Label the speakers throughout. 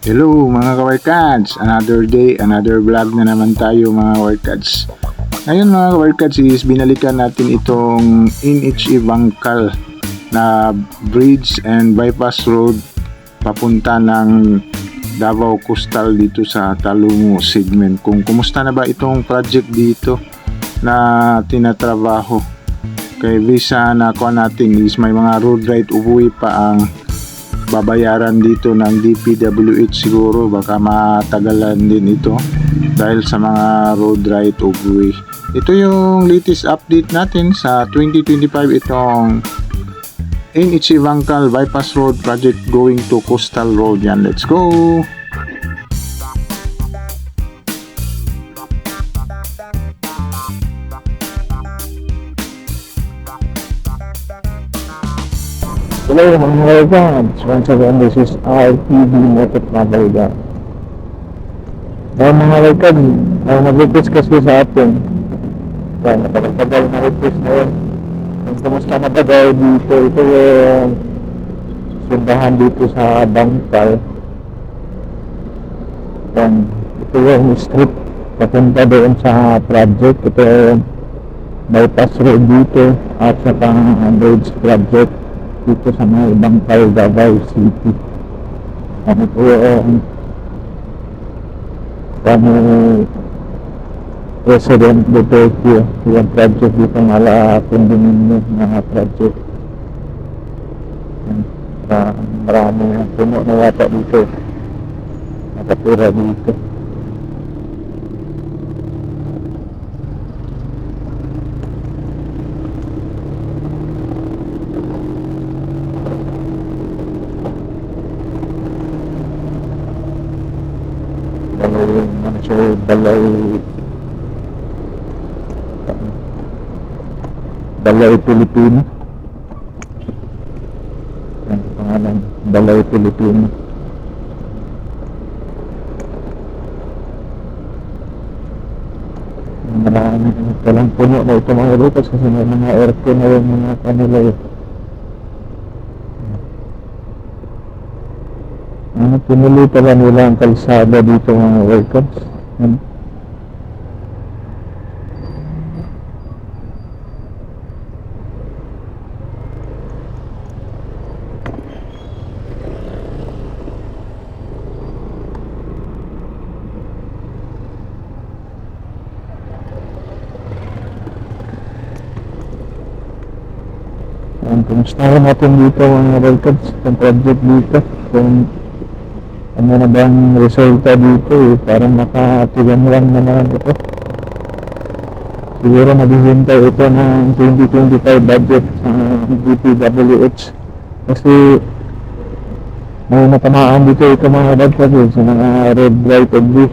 Speaker 1: Hello mga kawarkads! Another day, another vlog na naman tayo mga kawarkads. Ngayon mga kawarkads is binalikan natin itong NHE Bangkal na bridge and bypass road papunta ng Davao Coastal dito sa Talungo segment. Kung kumusta na ba itong project dito na tinatrabaho. Kay visa na kuha natin is may mga road right ubuwi pa ang babayaran dito ng DPWH siguro, baka matagalan din ito dahil sa mga road right of way. Ito yung latest update natin sa 2025, itong NHE Bangkal Bypass Road Project going to Coastal Road. Yan, let's go!
Speaker 2: Hello mga kawarkads, once again this is RTV Moto Travel Guide. Mga kawarkads, nag-request kasi sa atin. Yan, napagtagal na request na yun. Kung kamusta na ba daw dito, ito yung sundahan dito sa Bangkal. Yan, ito yung street papunta doon sa project. Ito yung bypass road dito at sa bridge project dito sa mga Bangkal, Davao City. Ano po yung President Duterte yung project dito, mala condominium mga project. Marami puno na yata dito, nakatira dito. Balay Pilipino. Yan pangalan, Balay Pilipino. Marami palang puno na ito mga rutas kasi may mga aircon na yung mga kanila eh. Pinili pala nila ang kalsada dito mga workers. Kumusta natin dito mga workers, ang project dito, kung ano na ba ang resulta dito eh, parang makatigan lang naman ito. Siguro maghihintay ito ng 2025 budget sa DPWH kasi may natamaan dito ito mga workers sa mga red light of way,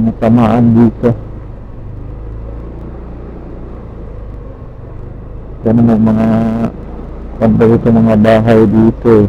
Speaker 2: natamaan dito. Yan ang mga pagda ito mga bahay dito.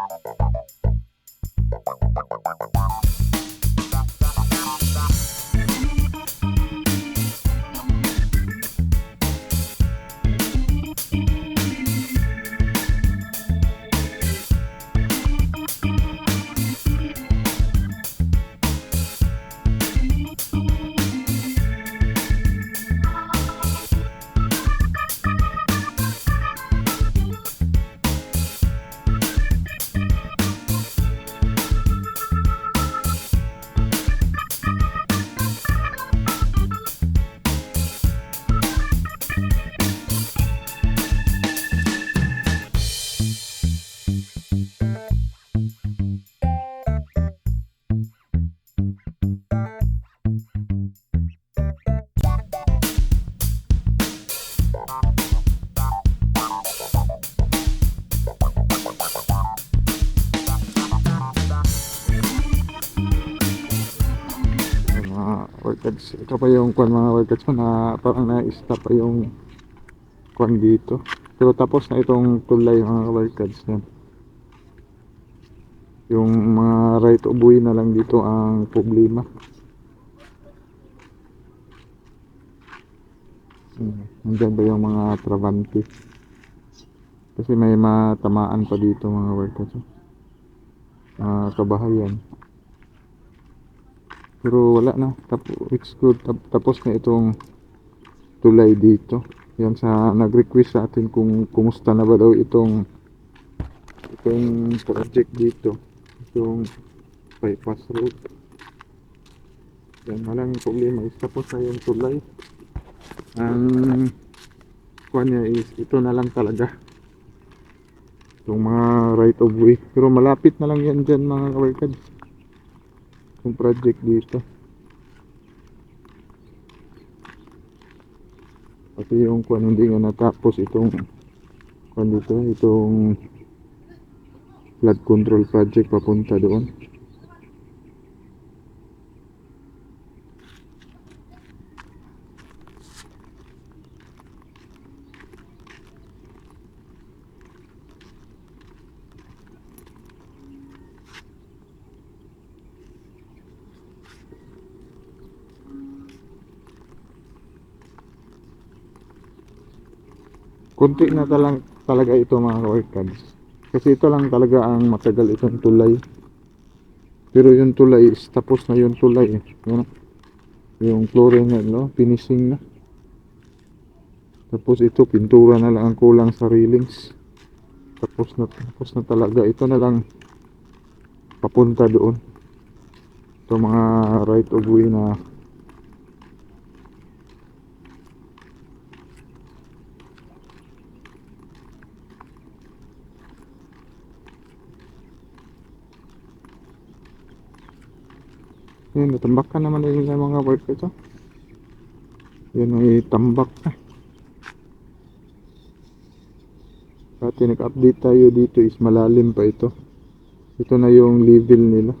Speaker 1: Mga workers, ito pa yung kwan mga workers ko na parang na-stop pa yung kwan dito, pero tapos na itong tulay mga workers yan. Yung mga right of way na lang dito ang problema. Nandyan ba yung mga trabante, kasi may matamaan pa dito mga workers, kabahayan. Pero wala na, it's good. Tapos na itong tulay dito. Yan sa nag-request sa atin kung kumusta na ba daw itong project dito, itong bypass road. Yan, walang problema is tapos na yung tulay. Ang kuha niya is ito na lang talaga, itong mga right of way. Pero malapit na lang yan dyan mga kabarkad, yung project dito. Pati yung kuha hindi nga natapos itong kuha dito, itong flood control project papunta doon. Kunti na talaga ito mga kabarkads, kasi ito lang talaga ang matagal itong tulay. Pero yung tulay is tapos na yung tulay. Yan, yung flooring na, no? Finishing na. Tapos ito pintura na lang ang kulang sa railings. Tapos na talaga. Ito na lang papunta doon. Ito mga right of way na yun, natambak ka naman yung mga workers, yun, may tambak na. Dati nag-update tayo dito is malalim pa ito. Ito na yung level nila.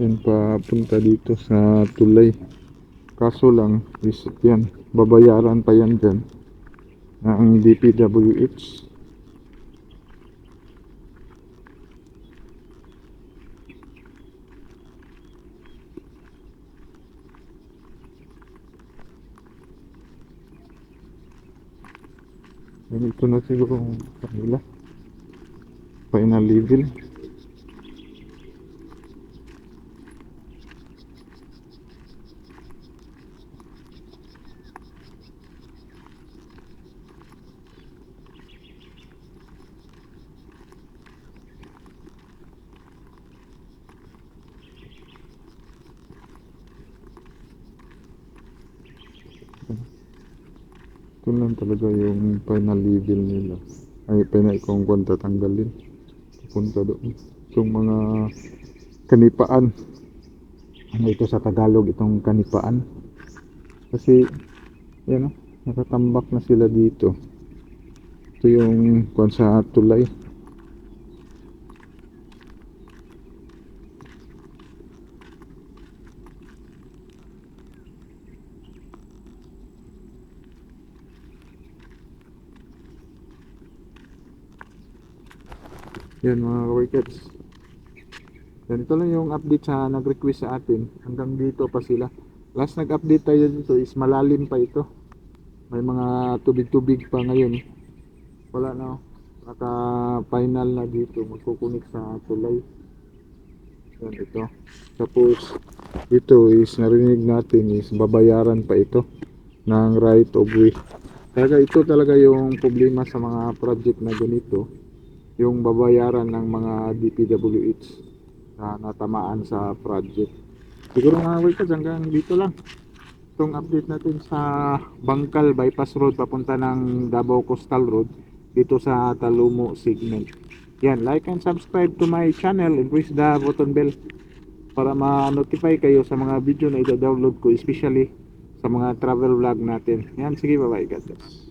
Speaker 1: Yan, papunta dito sa tulay. Kaso lang is yan, babayaran pa yan dyan ng DPWH. Ito na siguro ang kanila final level. Ito lang talaga yung final level nila. Ay, final kung kwanta tanggalin. Punta doon. Itong mga kanipaan. Ano ito sa Tagalog, itong kanipaan. Kasi, yan o, nakatambak na sila dito. Ito yung kwan sa tulay. Yan mga workers. Ganito lang yung update sa nag-request sa atin. Hanggang dito pa sila. Last nag-update tayo dito is malalim pa ito. May mga tubig-tubig pa ngayon. Wala na. Naka-final na dito. Magkukunik sa tulay. Yan ito. Tapos ito is narinig natin is babayaran pa ito ng right of way. Talaga ito talaga yung problema sa mga project na ganito. Yung babayaran ng mga DPWH na natamaan sa project. Siguro mga workers hanggang dito lang itong update natin sa Bangkal Bypass Road papunta ng Davao Coastal Road dito sa Talumo segment. Yan, like and subscribe to my channel and press the button bell para ma-notify kayo sa mga video na i-download ko, especially sa mga travel vlog natin. Yan, sige, bye bye, God bless.